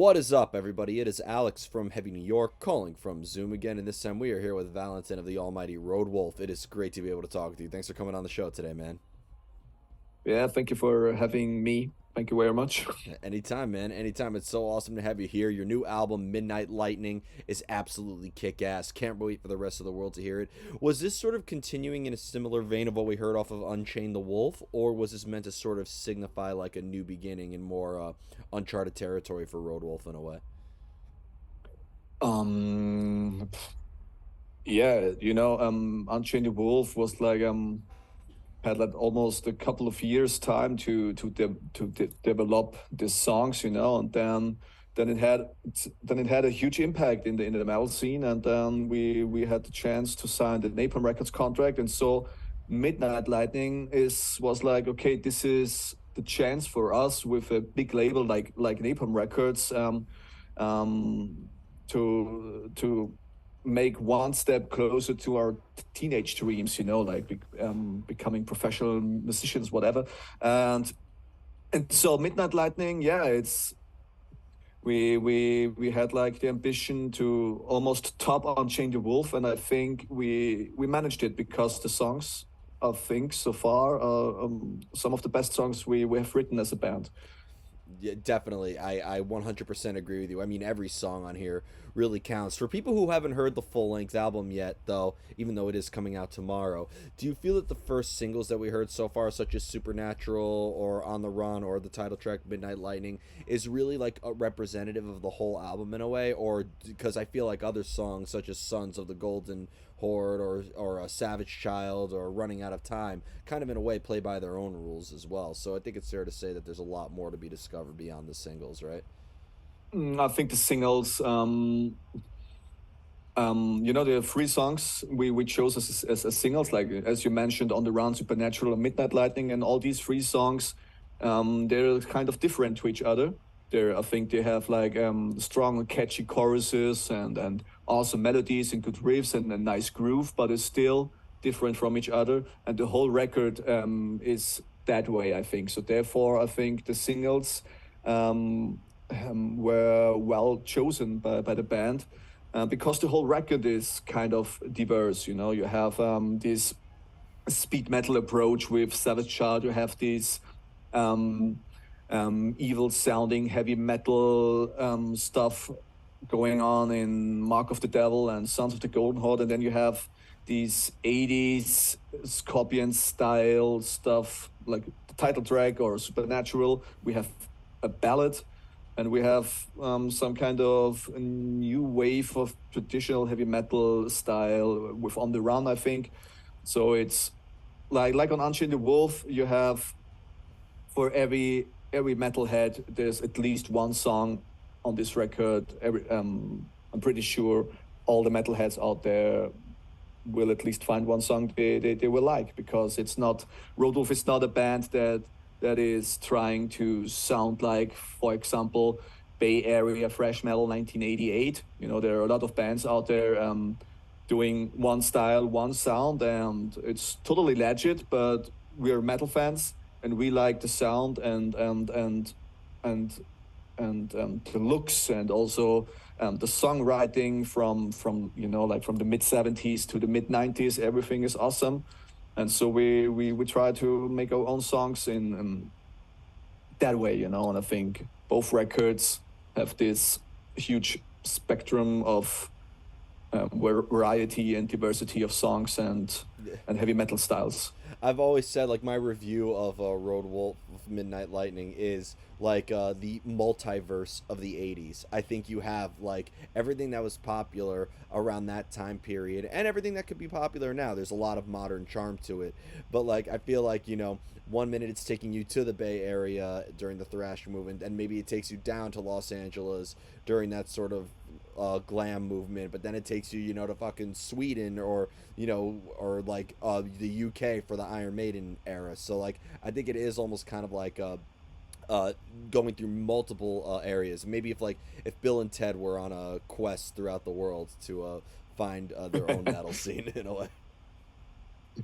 What is up, everybody? It is Alex from Heavy New York calling from Zoom again, and this time we are here with Valentin of the almighty Roadwolf. It is great to be able to talk with you. Thanks for coming on the show today, man. Yeah, thank you for having me. Thank you very much. Anytime, man. Anytime. It's so awesome to have you here. Your new album, Midnight Lightning, is absolutely kick ass. Can't wait for the rest of the world to hear it. Was this sort of continuing in a similar vein of what we heard off of Unchain the Wolf, or was this meant to sort of signify like a new beginning and more uncharted territory for Roadwolf in a way? Um, yeah, Unchained Wolf was like had like almost a couple of years time to develop these songs, and then it had a huge impact in the metal scene, and then we had the chance to sign the Napalm Records contract, and so Midnight Lightning is was like, okay, this is the chance for us with a big label like Napalm Records, um, to make one step closer to our teenage dreams, like becoming professional musicians, whatever. And and so Midnight Lightning, yeah, it's we had like the ambition to almost top on Chain the Wolf, and I think we managed it because the songs, I think so far, some of the best songs we have written as a band. Yeah, definitely. I 100% agree with you. I mean, every song on here really counts. For people who haven't heard the full length album yet, though, even though it is coming out tomorrow, do you feel that the first singles that we heard so far, such as Supernatural or On the Run or the title track Midnight Lightning, is really like a representative of the whole album in a way? Or because I feel like other songs, such as Sons of the Golden Horde or a Savage Child or Running Out of Time, kind of in a way play by their own rules as well. So I think it's fair to say that there's a lot more to be discovered beyond the singles, right? I think the singles, the three songs we chose as singles, like as you mentioned, On the Run, Supernatural, and Midnight Lightning, and all these three songs, they're kind of different to each other. I think they have like strong, catchy choruses and awesome melodies and good riffs and a nice groove, but it's still different from each other. And the whole record is that way, I think. So therefore, I think the singles were well chosen by the band, because the whole record is kind of diverse. You have this speed metal approach with Savage Child. You have this um, evil sounding heavy metal stuff going on in Mark of the Devil and Sons of the Golden Horde, and then you have these 80s Scorpion style stuff like the title track or Supernatural. We have a ballad, and we have some kind of new wave of traditional heavy metal style with On the Run, I think. So it's like on Unchained the Wolf, you have for every metalhead, there's at least one song on this record. I'm pretty sure all the metalheads out there will at least find one song they will like, because it's not Roadwolf is not a band that is trying to sound like, for example, Bay Area thrash metal 1988. There are a lot of bands out there doing one style, one sound, and it's totally legit. But we're metal fans, and we like the sound and the looks, and also the songwriting from the mid 70s to the mid 90s. Everything is awesome, and so we try to make our own songs in that way. And I think both records have this huge spectrum of variety and diversity of songs and heavy metal styles. I've always said like my review of Road Wolf Midnight Lightning is like the multiverse of the 80s. I think you have like everything that was popular around that time period and everything that could be popular now. There's a lot of modern charm to it. But like I feel like, one minute it's taking you to the Bay Area during the thrash movement, and maybe it takes you down to Los Angeles during that sort of glam movement, but then it takes you, to fucking Sweden or or like the UK for the Iron Maiden era. So like I think it is almost kind of like going through multiple areas. Maybe if Bill and Ted were on a quest throughout the world to find their own metal scene in a way.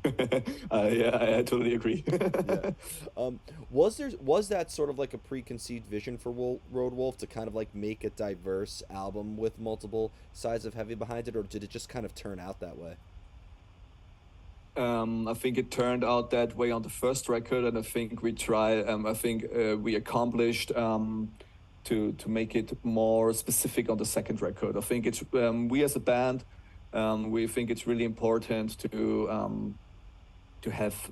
Yeah, I totally agree. Yeah. Um, was that sort of like a preconceived vision for Road Wolf to kind of like make a diverse album with multiple sides of heavy behind it, or did it just kind of turn out that way? I think it turned out that way on the first record, and I think we try. I think we accomplished to make it more specific on the second record. I think it's we as a band, we think it's really important to have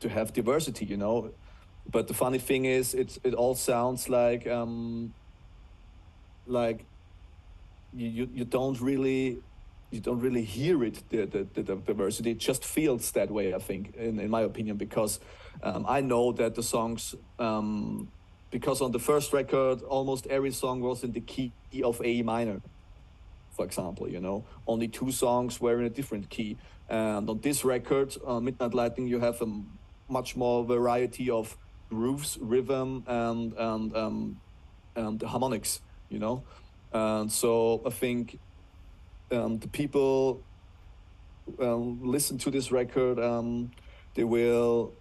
to have diversity, you know. But the funny thing is, it all sounds like you don't really hear it, the diversity. It just feels that way, I think, in my opinion, because I know that the songs, because on the first record almost every song was in the key of A minor, for example, you know. Only two songs were in a different key, and on this record, Midnight Lightning, you have a much more variety of grooves, rhythm, and the harmonics, you know. And so I think the people listen to this record, they will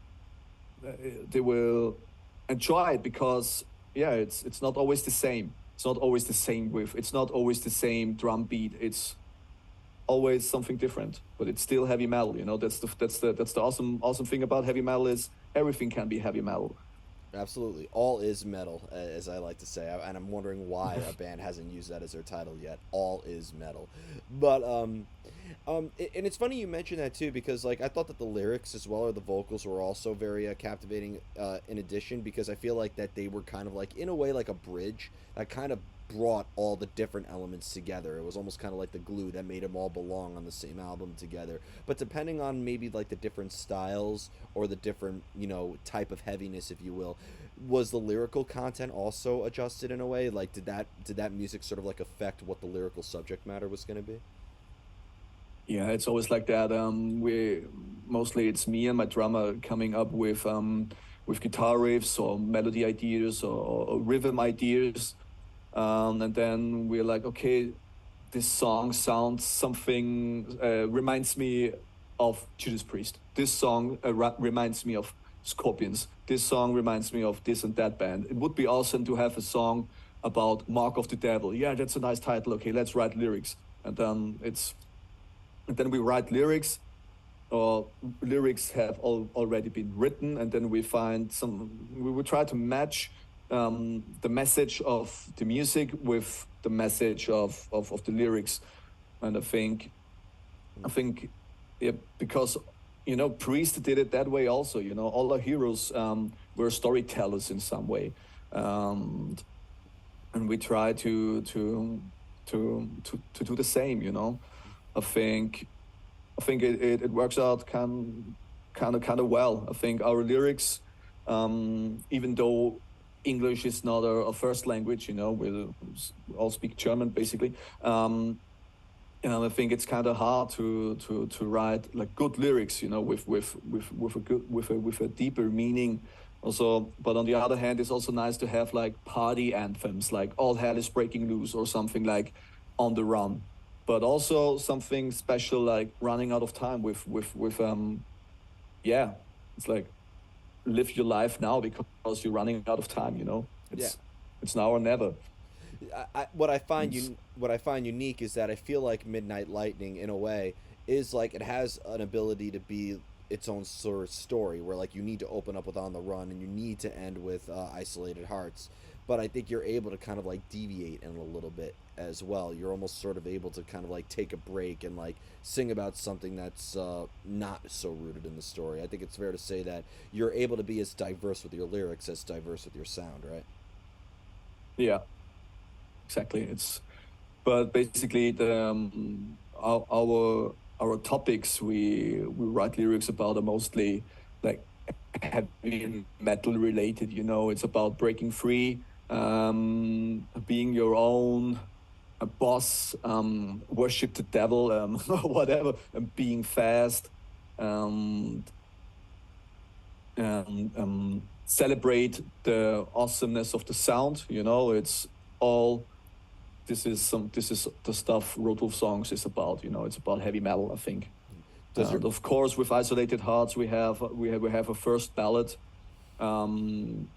uh, they will enjoy it because yeah, it's not always the same. It's not always the same riff. It's not always the same drum beat. It's always something different, but it's still heavy metal. You know, that's the awesome thing about heavy metal is everything can be heavy metal. Absolutely. All is metal, as I like to say. And I'm wondering why a band hasn't used that as their title yet. All is metal. But, and it's funny you mentioned that too, because, like, I thought that the lyrics as well, or the vocals, were also very captivating in addition, because I feel like that they were kind of like, in a way, like a bridge that kind of brought all the different elements together. It was almost kind of like the glue that made them all belong on the same album together. But depending on maybe like the different styles or the different, type of heaviness, if you will, was the lyrical content also adjusted in a way? Like did that music sort of like affect what the lyrical subject matter was going to be? Yeah, it's always like that. We mostly it's me and my drummer coming up with guitar riffs or melody ideas or rhythm ideas, and then we're like, okay, this song sounds something reminds me of Judas Priest. This song reminds me of Scorpions. This song reminds me of this and that band. It would be awesome to have a song about Mark of the Devil. Yeah, that's a nice title. Okay, let's write lyrics, and then we write lyrics, or lyrics have already been written, and then we will try to match the message of the music with the message of the lyrics. And I think yeah, because you know Priest did it that way also. You know, all our heroes were storytellers in some way, and we try to do the same. You know, I think it works out kind of well. I think our lyrics, even though English is not our first language, you know, we all speak German basically. I think it's kind of hard to write like good lyrics, you know, with a good with a deeper meaning. Also, but on the other hand, it's also nice to have like party anthems, like "All Hell Is Breaking Loose" or something like "On the Run," but also something special like "Running Out of Time" with yeah, it's like live your life now because you're running out of time. You know, Yeah. it's now or never. What I find unique is that I feel like Midnight Lightning, in a way, is like it has an ability to be its own sort of story, where like you need to open up with "On the Run" and you need to end with "Isolated Hearts." But I think you're able to kind of like deviate in a little bit as well. You're almost sort of able to kind of like take a break and like sing about something that's not so rooted in the story. I think it's fair to say that you're able to be as diverse with your lyrics as diverse with your sound, right? Yeah, exactly. It's but basically our topics we write lyrics about are mostly like heavy metal related. You know, it's about breaking free, being your own boss, worship the devil, whatever, and being fast, um, and celebrate the awesomeness of the sound. You know, it's all this is the stuff Roadwolf songs is about. You know, it's about heavy metal, I think. Does your And of course, with Isolated Hearts, we have a first ballad, um,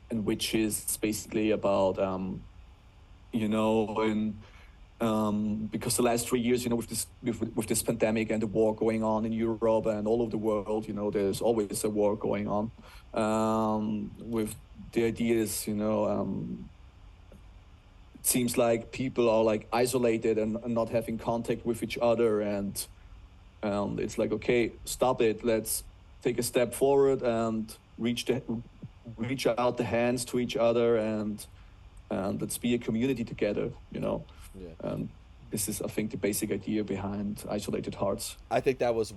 and which is basically about in because the last 3 years, with this pandemic and the war going on in Europe and all over the world, there's always a war going on. With the idea is, it seems like people are like isolated and not having contact with each other, and it's like, okay, stop it. Let's take a step forward and reach out the hands to each other, and let's be a community together. yeah. And this is, I think, the basic idea behind Isolated Hearts. I think that was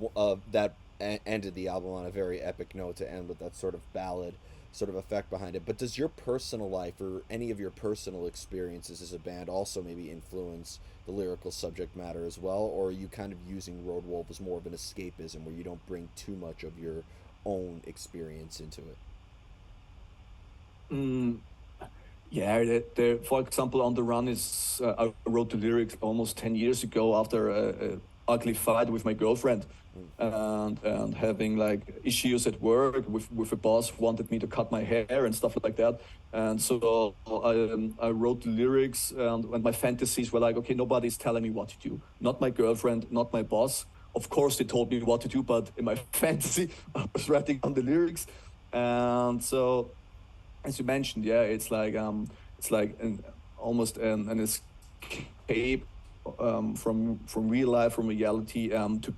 ended the album on a very epic note to end with that sort of ballad sort of effect behind it. But does your personal life or any of your personal experiences as a band also maybe influence the lyrical subject matter as well, or are you kind of using Roadwolf as more of an escapism where you don't bring too much of your own experience into it? Mm, yeah, for example, On the Run is I wrote the lyrics almost 10 years ago after a ugly fight with my girlfriend, Mm. and having like issues at work with a boss who wanted me to cut my hair and stuff like that. And so I wrote the lyrics, and my fantasies were like, okay, nobody's telling me what to do. Not my girlfriend, not my boss. Of course, they told me what to do, but in my fantasy, I was writing on the lyrics. And so, as you mentioned, yeah, it's like almost an escape from real life, from reality, to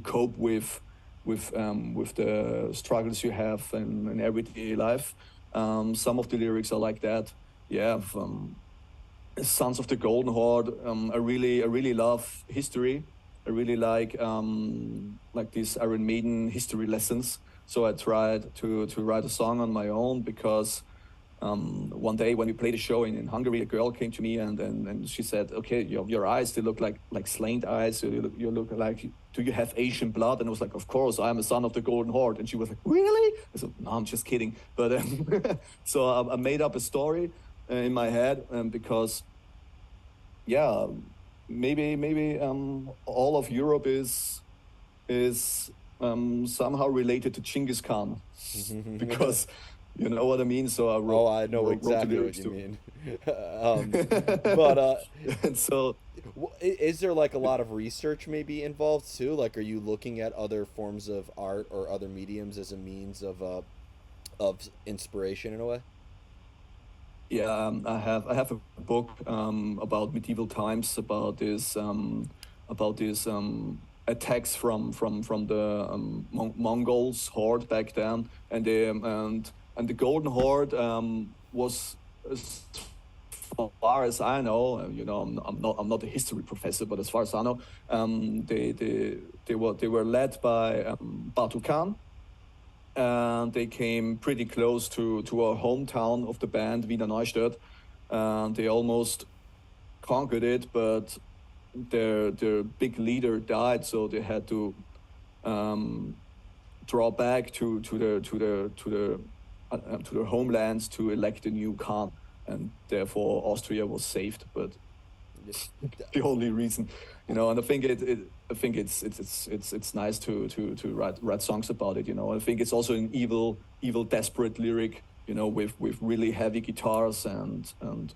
cope with the struggles you have in everyday life. Some of the lyrics are like that. Yeah, Sons of the Golden Horde. I really love history. I really like these Iron Maiden history lessons. So I tried to write a song on my own, because one day when we played a show in Hungary, a girl came to me and she said, "Okay, your eyes, they look like slain eyes. So you look like, do you have Asian blood?" And I was like, "Of course, I'm a son of the Golden Horde." And she was like, "Really?" I said, "No, I'm just kidding." But so I made up a story in my head, because yeah, maybe all of Europe is somehow related to Genghis Khan, because you know what I mean. So I Oh, I know wrote the exactly what lyrics you to. mean. But And so is there like a lot of research maybe involved too? Like, are you looking at other forms of art or other mediums as a means of inspiration in a way? yeah, I have a book about medieval times, about these attacks from the Mongols horde back then, and the Golden Horde was, as far as I know, I'm not a history professor, but as far as I know, they were led by Batu Khan, and they came pretty close to our hometown of the band, Wiener Neustadt, and they almost conquered it, but their big leader died, so they had to um, draw back to their homelands to elect a new Khan, and therefore Austria was saved. But the only reason, and I think I think it's nice to write songs about it. I think it's also an evil desperate lyric, with really heavy guitars and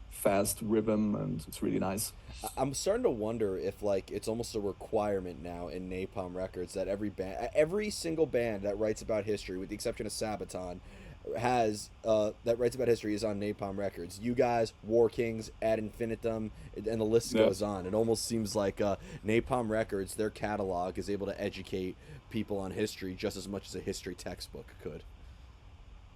fast rhythm, and it's really nice. I'm starting to wonder if like it's almost a requirement now in Napalm Records that every single band that writes about history, with the exception of Sabaton, has that writes about history is on Napalm Records. You guys, War Kings, Ad Infinitum, and the list Yeah. goes on. It almost seems like Napalm Records, their catalog is able to educate people on history just as much as a history textbook could.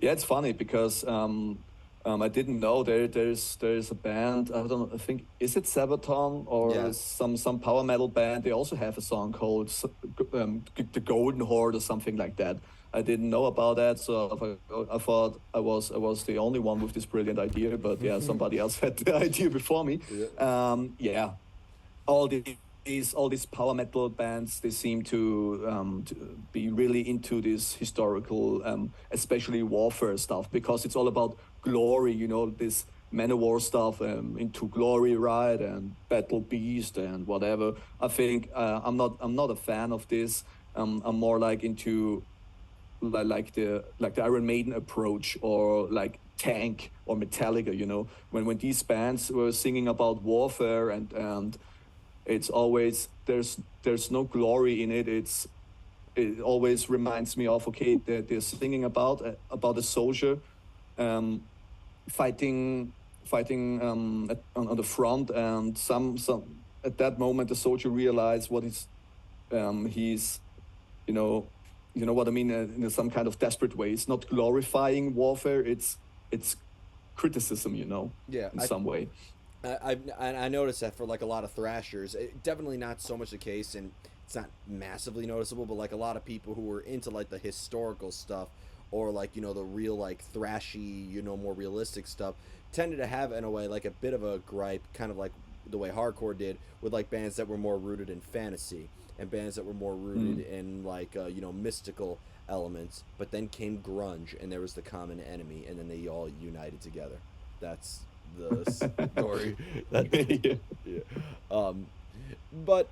Yeah, it's funny because I didn't know there's a band. I don't know. I think, is it Sabaton Yeah. or some power metal band? They also have a song called the Golden Horde or something like that. I didn't know about that, so I thought I was the only one with this brilliant idea. But yeah, somebody else had the idea before me. Yeah. Yeah, all these power metal bands, they seem to be really into this historical, especially warfare stuff, because it's all about glory, this Manowar stuff, into Glory Ride and Battle Beast and whatever. I think I'm not a fan of this. I'm more like into like the Iron Maiden approach, or like Tank or Metallica. When these bands were singing about warfare, and it's always there's no glory in it. It always reminds me of, okay, they're singing about a soldier um, fighting on the front, and some at that moment the soldier realized what is he's you know you know what I mean, in some kind of desperate way. It's not glorifying warfare, it's criticism, Yeah, in some way. I noticed that for like a lot of thrashers, definitely not so much the case, and it's not massively noticeable. But like a lot of people who were into like the historical stuff, or like the real like thrashy, more realistic stuff, tended to have in a way like a bit of a gripe, kind of like the way hardcore did with like bands that were more rooted in fantasy and bands that were more rooted Mm. in like mystical elements. But then came grunge, and there was the common enemy, and then they all united together. That's the story. That Yeah. yeah. Um, but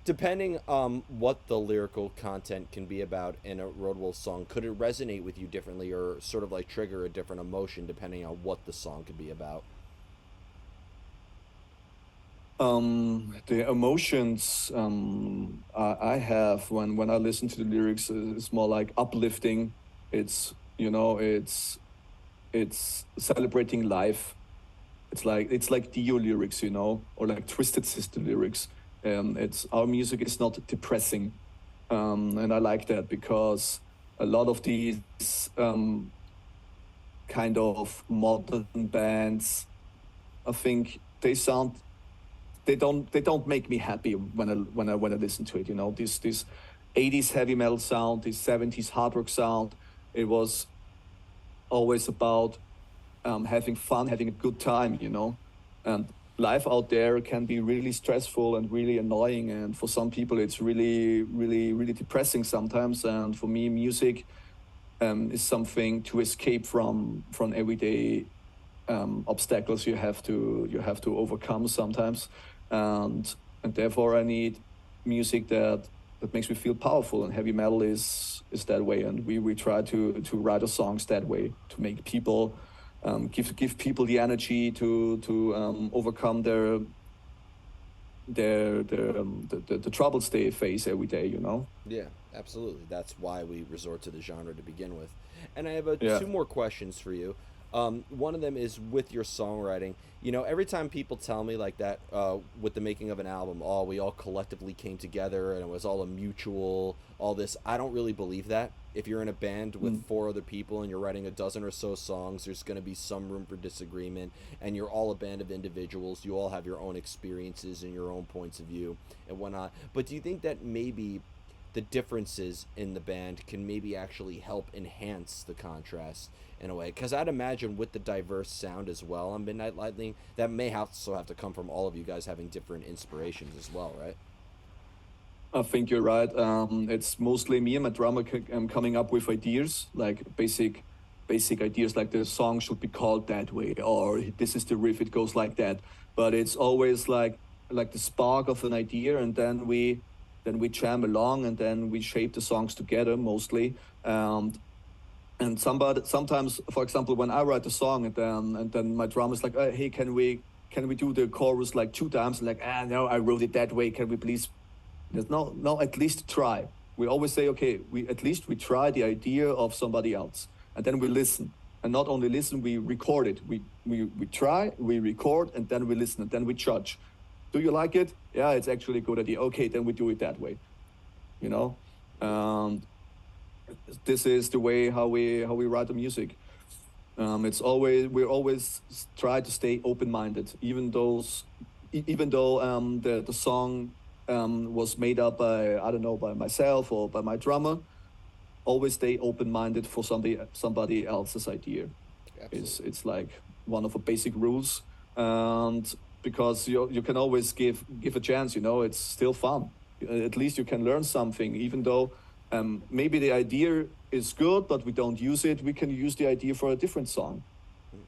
depending on what the lyrical content can be about in a Roadwolf song, could it resonate with you differently, or sort of like trigger a different emotion depending on what the song could be about? The emotions I have when I listen to the lyrics is more like uplifting. It's celebrating life. It's like Dio lyrics, or like Twisted Sister lyrics. It's Our music is not depressing, and I like that, because a lot of these kind of modern bands, I think they don't make me happy when I listen to it. This 80s heavy metal sound, this 70s hard rock sound. It was always about having fun, having a good time. And life out there can be really stressful and really annoying, and for some people it's really, really, really depressing sometimes. And for me, music is something to escape from everyday obstacles you have to overcome sometimes, and therefore I need music that makes me feel powerful, and heavy metal is that way. And we try to write our songs that way, to make people give people the energy to overcome the troubles they face every day. Yeah, absolutely. That's why we resort to the genre to begin with. And I have Yeah. two more questions for you. One of them is with your songwriting. Every time people tell me like that, with the making of an album, oh, we all collectively came together and it was all a mutual, all this. I don't really believe that. If you're in a band with Mm. four other people and you're writing a dozen or so songs, there's going to be some room for disagreement, and you're all a band of individuals. You all have your own experiences and your own points of view and whatnot. But do you think that maybe the differences in the band can maybe actually help enhance the contrast in a way? Because I'd imagine with the diverse sound as well on Midnight Lightning, that may also have to come from all of you guys having different inspirations as well, right? I think you're right. It's mostly me and my drummer coming up with ideas, like basic ideas, like the song should be called that way, or this is the riff, it goes like that. But it's always like the spark of an idea, and then we jam along, and then we shape the songs together mostly. And sometimes, for example, when I write a song, and then my drummer is like, hey, can we do the chorus like two times? And like, no, I wrote it that way. Can we please? There's no, at least try. We always say, okay, we try the idea of somebody else, and then we listen. And not only listen, we record it. We try, we record, and then we listen, and then we judge. Do you like it? Yeah, it's actually a good idea. Okay, then we do it that way. You know, Yeah. um, this is the way how we write the music. We always try to stay open-minded, even though the song was made up by, I don't know, by myself or by my drummer. Always stay open-minded for somebody else's idea. It's Absolutely. it's like one of the basic rules, and because you can always give a chance. It's still fun. At least you can learn something, even though maybe the idea is good, but we don't use it. We can use the idea for a different song. Yeah,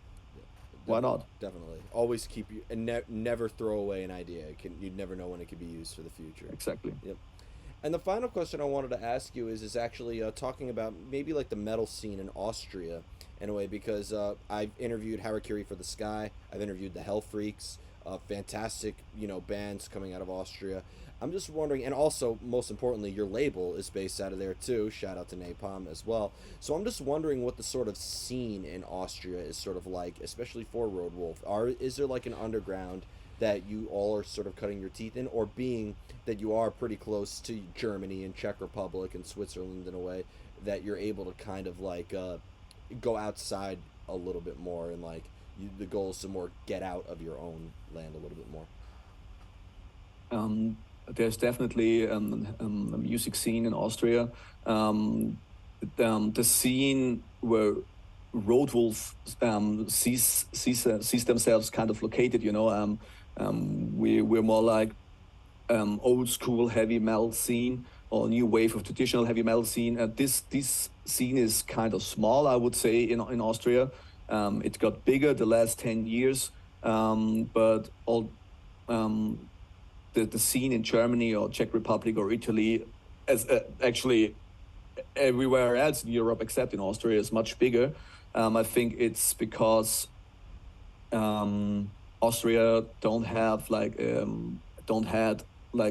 Why not? definitely. Always keep you and never throw away an idea. You'd never know when it could be used for the future. Exactly. Yep. And the final question I wanted to ask you is actually talking about maybe like the metal scene in Austria in a way, because I've interviewed Harakiri for the Sky, I've interviewed the Hell Freaks, fantastic bands coming out of Austria. I'm just wondering, and also most importantly, your label is based out of there too. Shout out to Napalm as well. So I'm just wondering what the sort of scene in Austria is sort of like, especially for Roadwolf. Is there like an underground that you all are sort of cutting your teeth in, or being that you are pretty close to Germany and Czech Republic and Switzerland in a way that you're able to kind of like go outside a little bit more, and like the goal is to more get out of your own land a little bit more. Um, there's definitely a music scene in Austria. Um, the scene where Roadwolf sees themselves kind of located. We're more like old school heavy metal scene or new wave of traditional heavy metal scene. This scene is kind of small, I would say, in Austria. It got bigger the last 10 years, but all um, the scene in Germany or Czech Republic or Italy, as actually everywhere else in Europe except in Austria, is much bigger. I think it's because Austria don't had like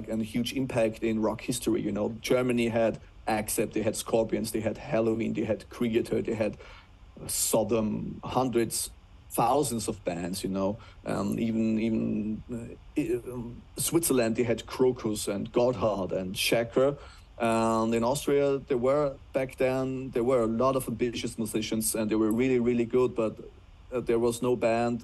a huge impact in rock history. Germany had Accept, they had Scorpions, they had Halloween, they had Creator, they had Sodom, hundreds, thousands of bands. Switzerland, they had Crocus and Gotthard and Shaker. And in Austria, there were a lot of ambitious musicians, and they were really, really good, but there was no band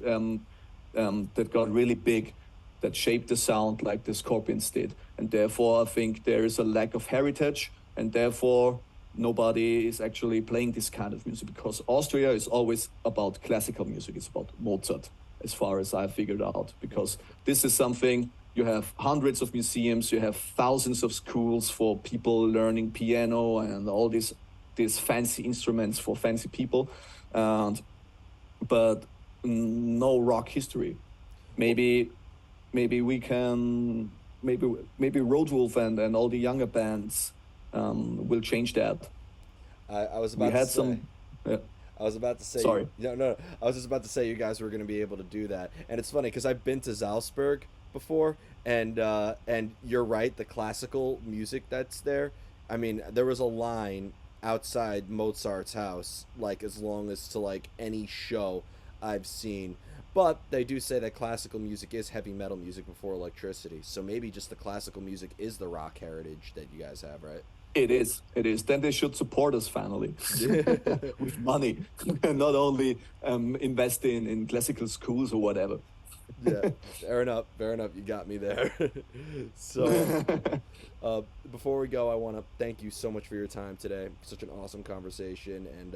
that got really big, that shaped the sound like the Scorpions did. And therefore, I think there is a lack of heritage, and therefore, nobody is actually playing this kind of music, because Austria is always about classical music. It's about Mozart, as far as I figured out, because this is something. You have hundreds of museums, you have thousands of schools for people learning piano and all these fancy instruments for fancy people, and but no rock history. Maybe we can maybe Roadwolf and all the younger bands will change that. I was We about to had say. some. Uh, I was about to say you. Sorry. No, no. I was just about to say you guys were going to be able to do that, and it's funny because I've been to Salzburg before, and you're right. The classical music that's there. I mean, there was a line outside Mozart's house, like as long as to like any show I've seen. But they do say that classical music is heavy metal music before electricity. So maybe just the classical music is the rock heritage that you guys have, right? It is. It is. Then they should support us finally with money, and not only invest in classical schools or whatever. Yeah, fair enough. Fair enough. You got me there. So, uh, before we go, I want to thank you so much for your time today. Such an awesome conversation, and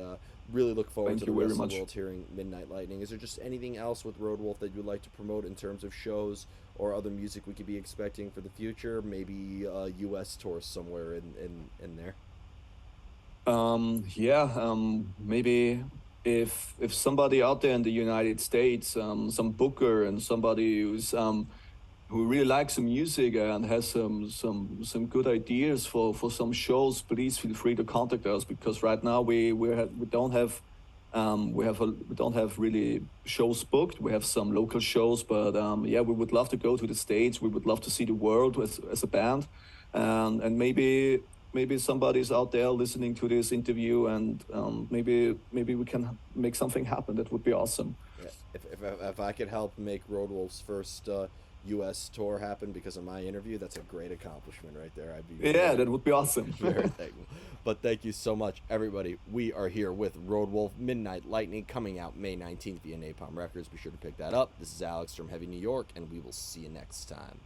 really look forward Thank to the you very rest of the much. world hearing Midnight Lightning. Is there just anything else with Roadwolf that you'd like to promote in terms of shows or other music we could be expecting for the future? Maybe a U.S. tour somewhere in there. Yeah, maybe if somebody out there in the United States, some booker and somebody who really likes some music and has some good ideas for some shows, please feel free to contact us, because right now we don't have we don't have really shows booked. We have some local shows, but yeah, we would love to go to the States. We would love to see the world as a band, and maybe somebody's out there listening to this interview, and maybe we can make something happen. That would be awesome. Yeah. If I could help make Roadwolf's first U.S. tour happen because of my interview, that's a great accomplishment right there. I'd be Yeah, very, that would be awesome. very thankful. But thank you so much, everybody. We are here with Roadwolf Midnight Lightning, coming out May 19th via Napalm Records. Be sure to pick that up. This is Alex from Heavy New York, and we will see you next time.